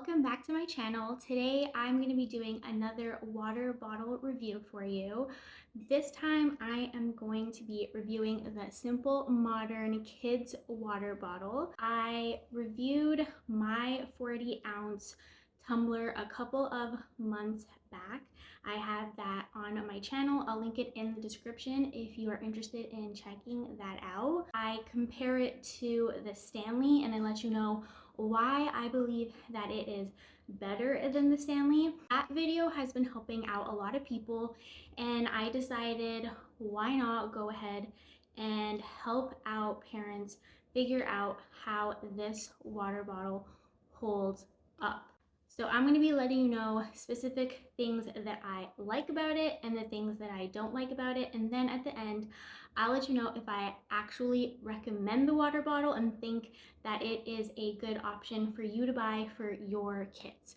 welcome back to my channel. Today I'm going to be doing another water bottle review for you. This time I am going to be reviewing the Simple Modern Kids water bottle. I reviewed my 40-ounce tumbler a couple of months back. I have that on my channel. I'll link it in the description if you are interested in checking that out. I compare it to the Stanley and I let you know why I believe that it is better than the Stanley. That video has been helping out a lot of people, and I decided why not go ahead and help out parents figure out how this water bottle holds up. So I'm going to be letting you know specific things that I like about it and the things that I don't like about it. And then at the end, I'll let you know if I actually recommend the water bottle and think that it is a good option for you to buy for your kids.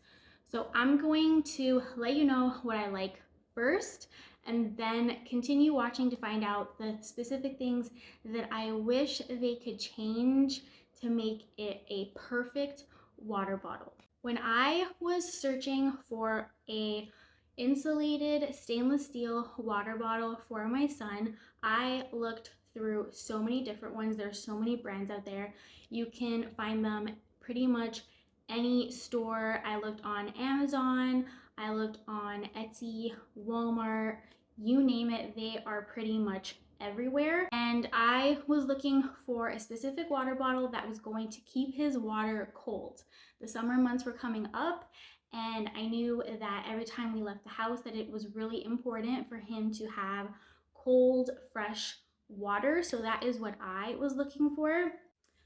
So I'm going to let you know what I like first and then continue watching to find out the specific things that I wish they could change to make it a perfect water bottle. When I was searching for a insulated stainless steel water bottle for my son, I looked through so many different ones. There's so many brands out there. You can find them pretty much any store. I looked on Amazon, I looked on Etsy, Walmart, you name it, they are pretty much everywhere. And I was looking for a specific water bottle that was going to keep his water cold. The summer months were coming up, and I knew that every time we left the house that it was really important for him to have cold, fresh water. So that is what I was looking for.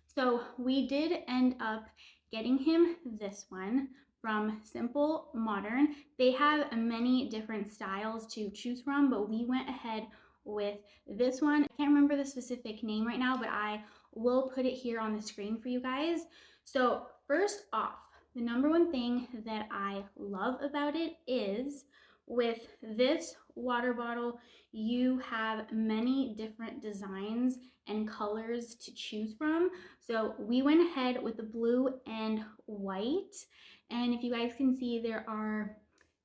So we did end up getting him this one from Simple Modern. They have many different styles to choose from, but we went ahead with this one. I can't remember the specific name right now, but I will put it here on the screen for you guys. So first off, the number one thing that I love about it is with this water bottle, you have many different designs and colors to choose from. So we went ahead with the blue and white. And if you guys can see, there are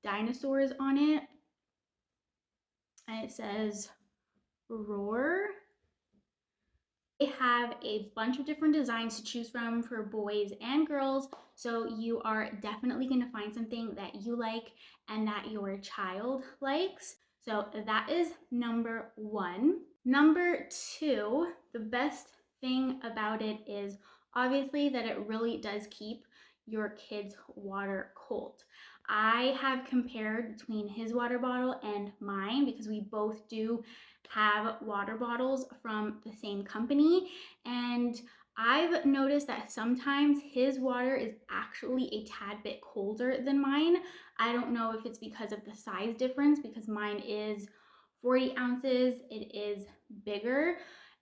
dinosaurs on it. And it says roar. They have a bunch of different designs to choose from for boys and girls, so you are definitely going to find something that you like and that your child likes. So that is number one. Number two, the best thing about it is obviously that it really does keep your kids' water cold. I have compared between his water bottle and mine because we both do have water bottles from the same company, and I've noticed that sometimes his water is actually a tad bit colder than mine. I don't know if it's because of the size difference, because mine is 40 ounces, it is bigger,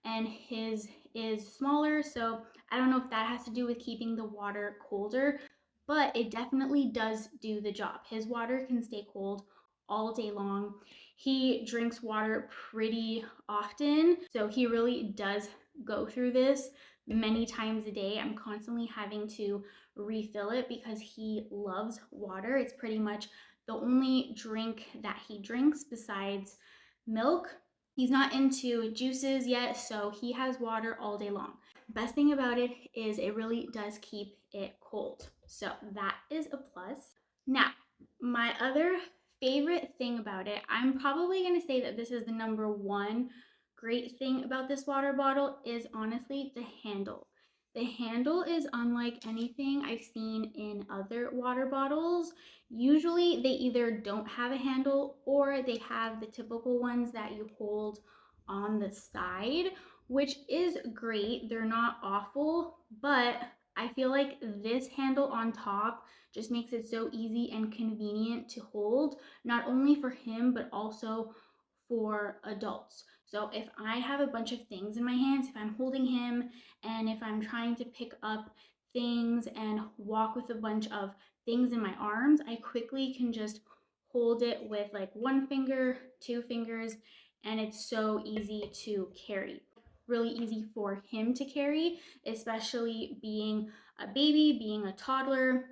and his is smaller. So I don't know if that has to do with keeping the water colder, but it definitely does do the job. His water can stay cold all day long. He drinks water pretty often, so he really does go through this many times a day. I'm constantly having to refill it because he loves water. It's pretty much the only drink that he drinks besides milk. He's not into juices yet, so he has water all day long. Best thing about it is it really does keep it cold. So that is a plus. Now, my other favorite thing about it, I'm probably going to say that this is the number one great thing about this water bottle, is honestly the handle. The handle is unlike anything I've seen in other water bottles. Usually they either don't have a handle or they have the typical ones that you hold on the side, which is great. They're not awful, but I feel like this handle on top just makes it so easy and convenient to hold, not only for him, but also for adults. So if I have a bunch of things in my hands, if I'm holding him and if I'm trying to pick up things and walk with a bunch of things in my arms, I quickly can just hold it with like one finger, two fingers, and it's so easy to carry. Really easy for him to carry, especially being a baby, being a toddler.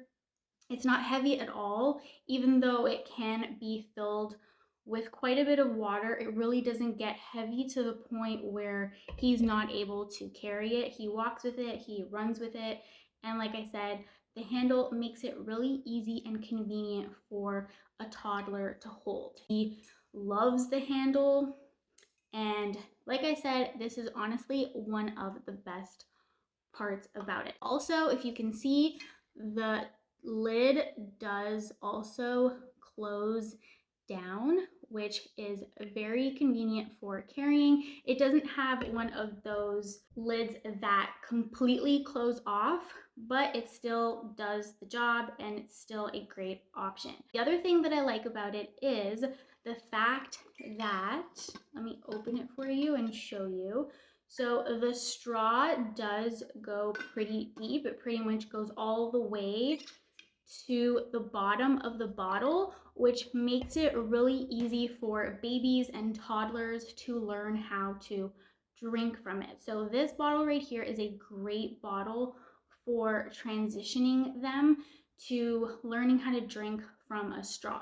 It's not heavy at all, even though it can be filled with quite a bit of water. It really doesn't get heavy to the point where he's not able to carry it. He walks with it, he runs with it, and like I said, the handle makes it really easy and convenient for a toddler to hold. He loves the handle, and like I said, this is honestly one of the best parts about it. Also, if you can see, the lid does also close down, which is very convenient for carrying. It doesn't have one of those lids that completely close off, but it still does the job and it's still a great option. The other thing that I like about it is the fact that, let me open it for you and show you. So the straw does go pretty deep. It pretty much goes all the way to the bottom of the bottle, which makes it really easy for babies and toddlers to learn how to drink from it. So this bottle right here is a great bottle for transitioning them to learning how to drink from a straw.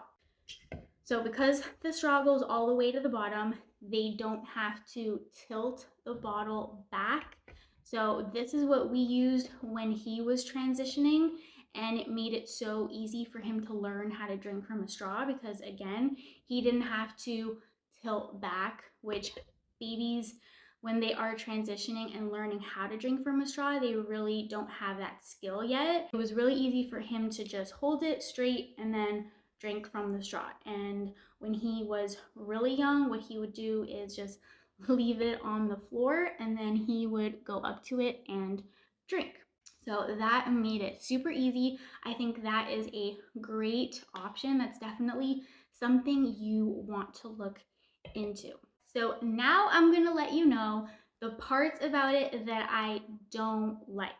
So because the straw goes all the way to the bottom, they don't have to tilt the bottle back. So this is what we used when he was transitioning, and it made it so easy for him to learn how to drink from a straw because again, he didn't have to tilt back, which babies, when they are transitioning and learning how to drink from a straw, they really don't have that skill yet. It was really easy for him to just hold it straight and then drink from the straw. And when he was really young, what he would do is just leave it on the floor and then he would go up to it and drink. So that made it super easy. I think that is a great option. That's definitely something you want to look into. So now I'm gonna let you know the parts about it that I don't like.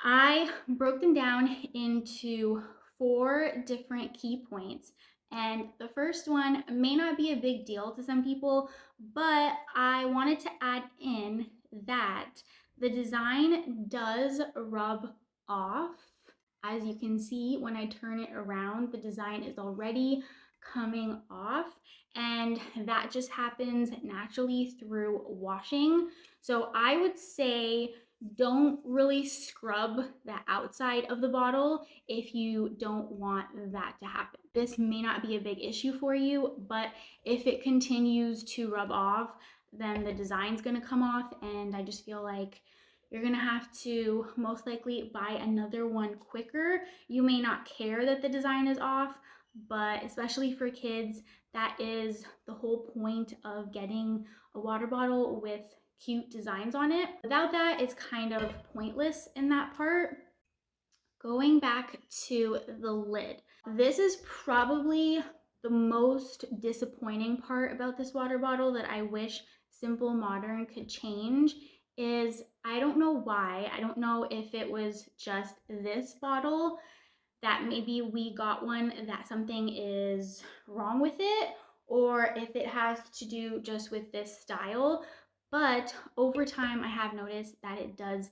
I broke them down into 4 different key points. And the first one may not be a big deal to some people, but I wanted to add in that the design does rub off. As you can see, when I turn it around, the design is already coming off, and that just happens naturally through washing. So I would say don't really scrub the outside of the bottle if you don't want that to happen. This may not be a big issue for you, but if it continues to rub off, then the design's gonna come off, and I just feel like you're gonna have to most likely buy another one quicker. You may not care that the design is off, but especially for kids, that is the whole point of getting a water bottle with cute designs on it. Without that, it's kind of pointless in that part. Going back to the lid. This is probably the most disappointing part about this water bottle that I wish Simple Modern could change is I don't know why. I don't know if it was just this bottle that maybe we got one that something is wrong with it, or if it has to do just with this style. But over time, I have noticed that it does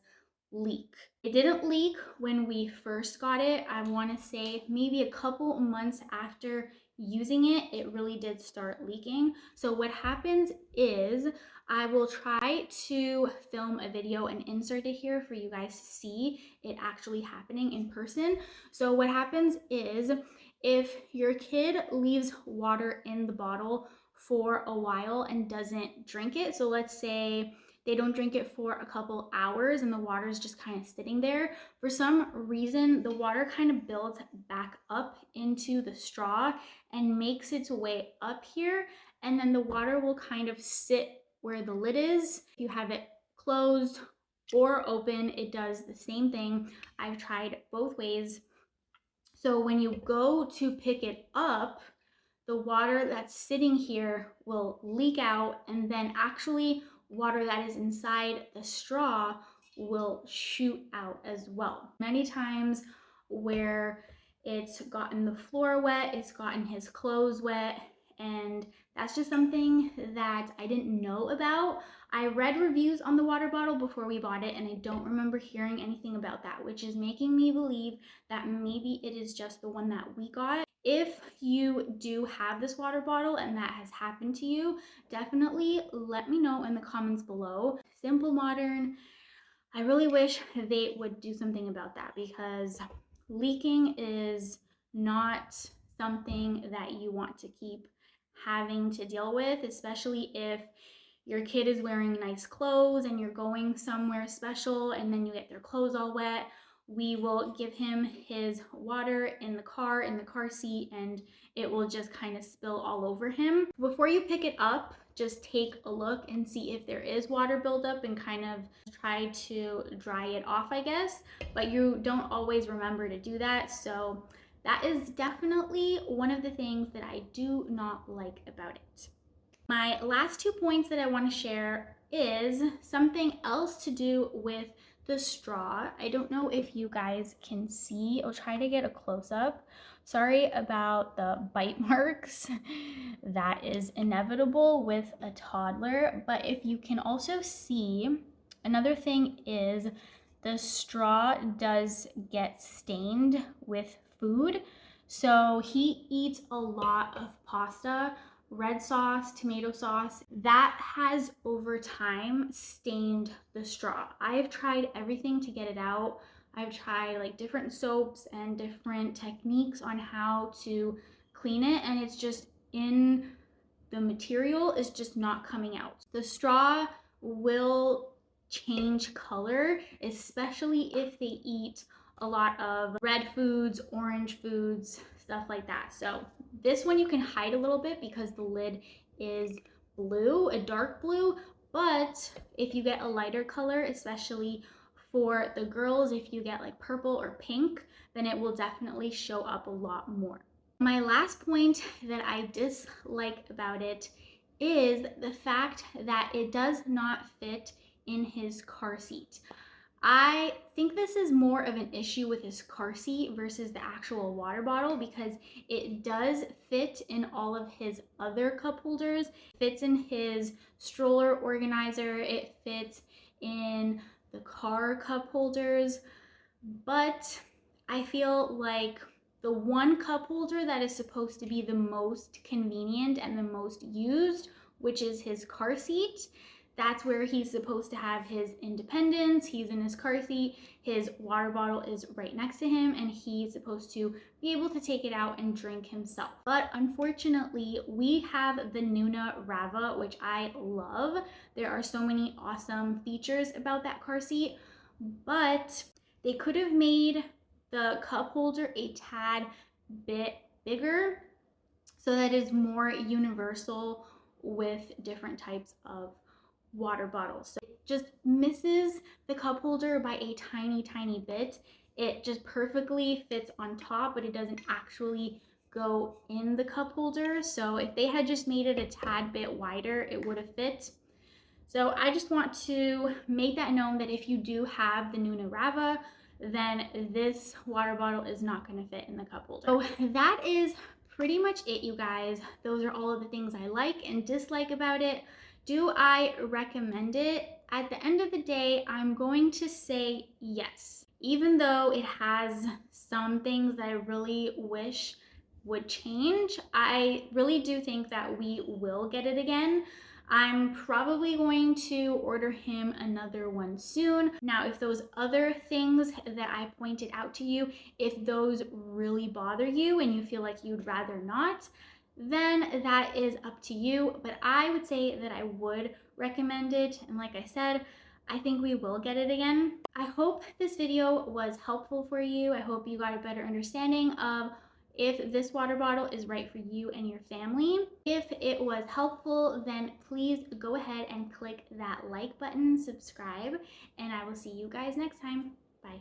leak. It didn't leak when we first got it. I want to say maybe a couple months after using it, it really did start leaking. So what happens is I will try to film a video and insert it here for you guys to see it actually happening in person. So what happens is if your kid leaves water in the bottle for a while and doesn't drink it, so let's say they don't drink it for a couple hours and the water is just kind of sitting there, for some reason the water kind of builds back up into the straw and makes its way up here, and then the water will kind of sit where the lid is. If you have it closed or open, it does the same thing. I've tried both ways. So when you go to pick it up, the water that's sitting here will leak out, and then actually water that is inside the straw will shoot out as well. Many times where it's gotten the floor wet, it's gotten his clothes wet, and That's just something that I didn't know about. I read reviews on the water bottle before we bought it, and I don't remember hearing anything about that, which is making me believe that maybe it is just the one that we got. If you do have this water bottle and that has happened to you, definitely let me know in the comments below. Simple Modern, I really wish they would do something about that, because leaking is not something that you want to keep having to deal with, especially if your kid is wearing nice clothes and you're going somewhere special and then you get their clothes all wet. We will give him his water in the car seat, and it will just kind of spill all over him. Before you pick it up, just take a look and see if there is water buildup and kind of try to dry it off, I guess. But you don't always remember to do that. So that is definitely one of the things that I do not like about it. My last 2 points that I want to share is something else to do with the straw. I don't know if you guys can see. I'll try to get a close-up. Sorry about the bite marks. That is inevitable with a toddler. But if you can also see, another thing is the straw does get stained with food. So he eats a lot of pasta, red sauce, tomato sauce. That has over time stained the straw. I've tried everything to get it out. I've tried like different soaps and different techniques on how to clean it, and it's just in the material is just not coming out. The straw will change color, especially if they eat a lot of red foods, orange foods, stuff like that. So this one you can hide a little bit because the lid is blue, a dark blue, but if you get a lighter color, especially for the girls, if you get like purple or pink, then it will definitely show up a lot more. My last point that I dislike about it is the fact that it does not fit in his car seat. I think this is more of an issue with his car seat versus the actual water bottle, because it does fit in all of his other cup holders. It fits in his stroller organizer, it fits in the car cup holders, but I feel like the one cup holder that is supposed to be the most convenient and the most used, which is his car seat, that's where he's supposed to have his independence. He's in his car seat, his water bottle is right next to him, and he's supposed to be able to take it out and drink himself. But unfortunately, we have the Nuna Rava, which I love. There are so many awesome features about that car seat, but they could have made the cup holder a tad bit bigger so that it is more universal with different types of water bottles. So it just misses the cup holder by a tiny bit. It just perfectly fits on top, but it doesn't actually go in the cup holder. So if they had just made it a tad bit wider, it would have fit. So I just want to make that known that if you do have the Nuna Rava, then this water bottle is not going to fit in the cup holder. So that is pretty much it, you guys. Those are all of the things I like and dislike about it. Do I recommend it? At the end of the day, I'm going to say yes. Even though it has some things that I really wish would change, I really do think that we will get it again. I'm probably going to order him another one soon. Now, if those other things that I pointed out to you, if those really bother you and you feel like you'd rather not, then that is up to you. But I would say that I would recommend it. And like I said, I think we will get it again. I hope this video was helpful for you. I hope you got a better understanding of if this water bottle is right for you and your family. If it was helpful, then please go ahead and click that like button, subscribe, and I will see you guys next time. Bye.